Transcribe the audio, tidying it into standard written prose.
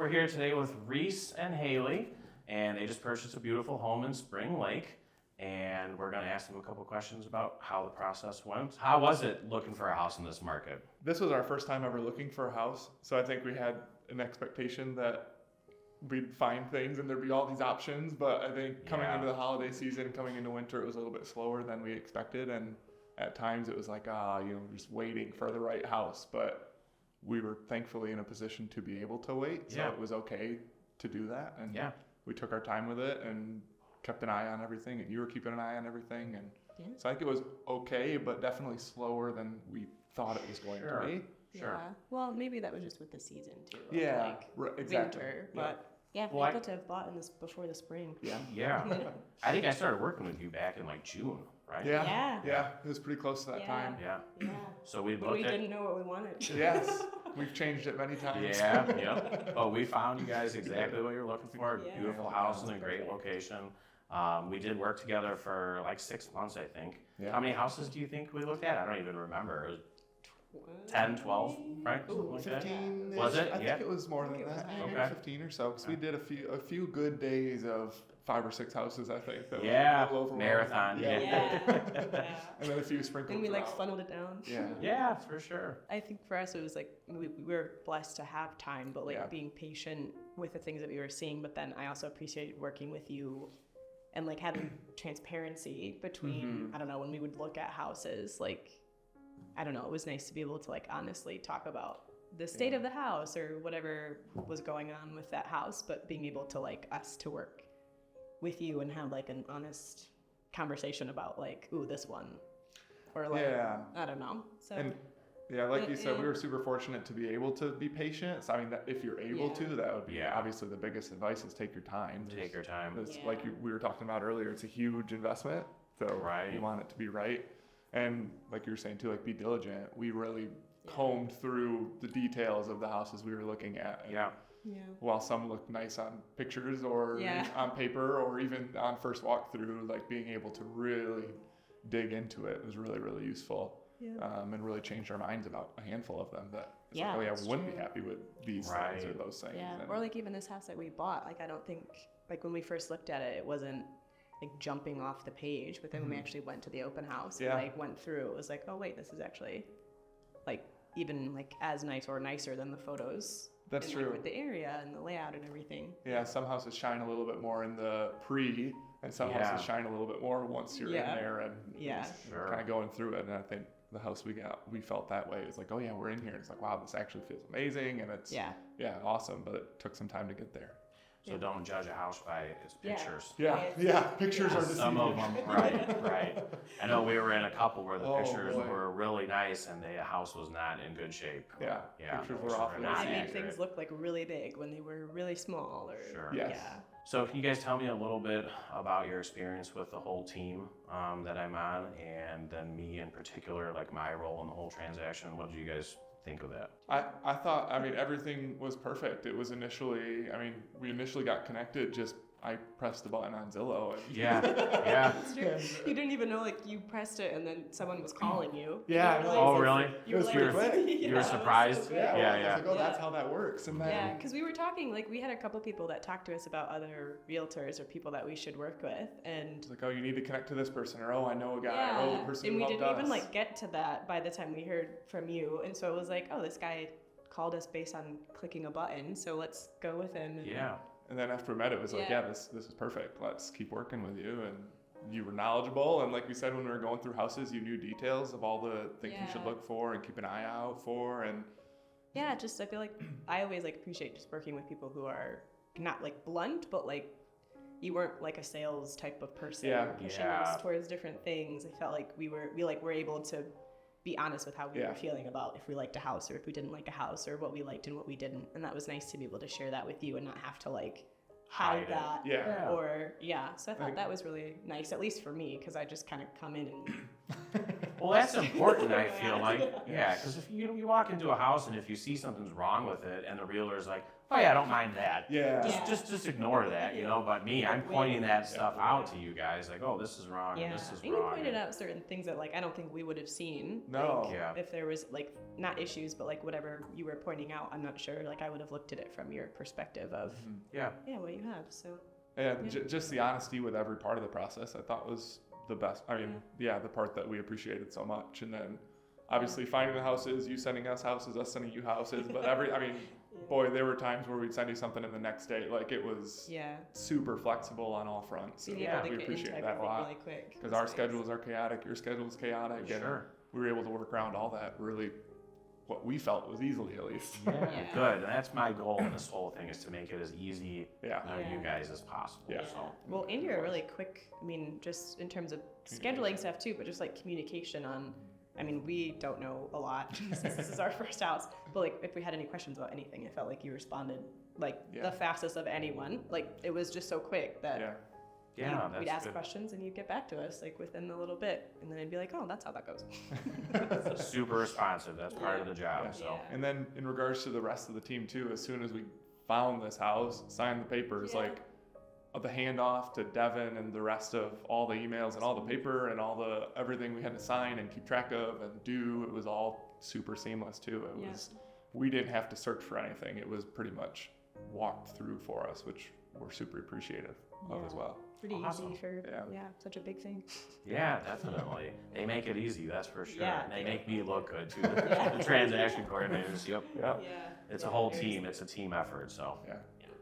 we're here today with Reese and Haley, and they just purchased a beautiful home in Spring Lake, and we're going to ask them a couple questions about how the process went. How was it looking for a house in this market? This was our first time ever looking for a house, so I think we had an expectation that we'd find things and there'd be all these options, but I think coming into the holiday season, coming into winter, it was a little bit slower than we expected, and at times it was like, just waiting for the right house, but we were thankfully in a position to be able to wait, so it was okay to do that, and we took our time with it and kept an eye on everything, and you were keeping an eye on everything, and so I think it was okay, but definitely slower than we thought it was going to be. Sure. Yeah. Well, maybe that was just with the season too. Exactly. Winter, but if Well, I could have bought in this before the spring. Yeah. I think I started working with you back in like June, right? Yeah. It was pretty close to that time. Yeah. So we didn't know what we wanted. Yes. We've changed it many times. But we found you guys exactly what you were looking for. Beautiful house in a great location. We did work together for like 6 months, I think. How many houses do you think we looked at? I don't even remember. It was 10, 12, right? Ooh, 15. Was it? I think it was more than that. Okay. 15 or so, because we did a few good days of 5 or 6 houses, I think. That were marathon. And then a few sprinkled. And we funneled it down. Yeah, for sure. I think for us it was like we were blessed to have time, but being patient with the things that we were seeing. But then I also appreciated working with you and having transparency between I don't know, when we would look at houses, I don't know, it was nice to be able to honestly talk about the state of the house or whatever was going on with that house, but being able to us to work with you and have an honest conversation about this one or I don't know. So and like you said, we were super fortunate to be able to be patient. So I mean, if you're able to, that would be obviously the biggest advice is take your time. Take your time. It's we were talking about earlier, it's a huge investment. So you want it to be right. And like you were saying too, be diligent. We really combed through the details of the houses we were looking at. While some look nice on pictures or on paper or even on first walkthrough, being able to really dig into it was really, really useful. And really changed our minds about a handful of them that we wouldn't be happy with these things or those things. Or even this house that we bought, I don't think when we first looked at it, it wasn't jumping off the page, but then when we actually went to the open house and went through, it was oh wait, this is actually even as nice or nicer than the photos. That's true. With the area and the layout and everything. Yeah, some houses shine a little bit more in the pre, and some houses shine a little bit more once you're in there and kind of going through it. And I think the house we felt that way. It's oh yeah, we're in here. It's wow, this actually feels amazing, and it's awesome. But it took some time to get there. So don't judge a house by its pictures. Pictures are deceiving. Some of them, right. I know we were in a couple where the pictures were really nice and the house was not in good shape. Pictures were awful. They made things look really big when they were really small. So can you guys tell me a little bit about your experience with the whole team that I'm on, and then me in particular, my role in the whole transaction? What did you guys think of that? I thought, everything was perfect. It was we initially got connected, I pressed the button on Zillow. And It's true. You didn't even know you pressed it and then someone was calling you. Oh, really? It was pretty quick. You were surprised? I was that's how that works. And then, because we were talking, we had a couple people that talked to us about other realtors or people that we should work with, and it's you need to connect to this person, or I know a guy, or the person and who we helped didn't us. even get to that by the time we heard from you, and so it was this guy called us based on clicking a button, so let's go with him. And then after we met, it was this is perfect. Let's keep working with you. And you were knowledgeable. And like we said, when we were going through houses, you knew details of all the things you should look for and keep an eye out for. And I feel I always appreciate just working with people who are not blunt, but you weren't a sales type of person pushing us towards different things. I felt we were able to be honest with how we were feeling about if we liked a house or if we didn't like a house or what we liked and what we didn't, and that was nice to be able to share that with you and not have to hide that so I thought that was really nice, at least for me, because I just kind of come in and well, that's important. I feel because if you walk into a house and if you see something's wrong with it and the realtor's oh yeah, I don't mind that. Yeah. Just ignore that, you know. But me, I'm pointing that stuff out to you guys, like, oh, this is wrong, and this is and wrong. you pointed out certain things that like I don't think we would have seen. No. Like, Yeah. if there was like not issues, but like whatever you were pointing out, I'm not sure. Like I would have looked at it from your perspective of Yeah. what you have. So And just the honesty with every part of the process, I thought was the best. I mean, the part that we appreciated so much. And then obviously finding the houses, you sending us houses, us sending you houses. But boy, there were times where we'd send you something in the next day. Like it was super flexible on all fronts. So we appreciate that a lot. Really quick. Because our schedules are chaotic, your schedule is chaotic. And we were able to work around all that really, what we felt was easily at least. Good. And that's my goal in this whole thing, is to make it as easy on you guys as possible. Yeah. So. Well, and you're really quick. I mean, just in terms of scheduling stuff too, but just like communication on. I mean, we don't know a lot since this is our first house, but like if we had any questions about anything, it felt like you responded like the fastest of anyone. Like it was just so quick that we'd ask questions and you'd get back to us like within a little bit, and then I'd be like, oh, that's how that goes. Super responsive. That's part of the job. So. And then in regards to the rest of the team too, as soon as we found this house, signed the papers, like the handoff to Devin and the rest of all the emails and all the paper and all the everything we had to sign and keep track of and do, it was all super seamless too. It was, we didn't have to search for anything. It was pretty much walked through for us, which we're super appreciative of as well. Pretty easy for such a big thing. Yeah, definitely. They make it easy, that's for sure. Yeah, and they make me look good too. The transaction coordinators. Yep. Yeah. It's a whole team. It's a team effort. So. Yeah.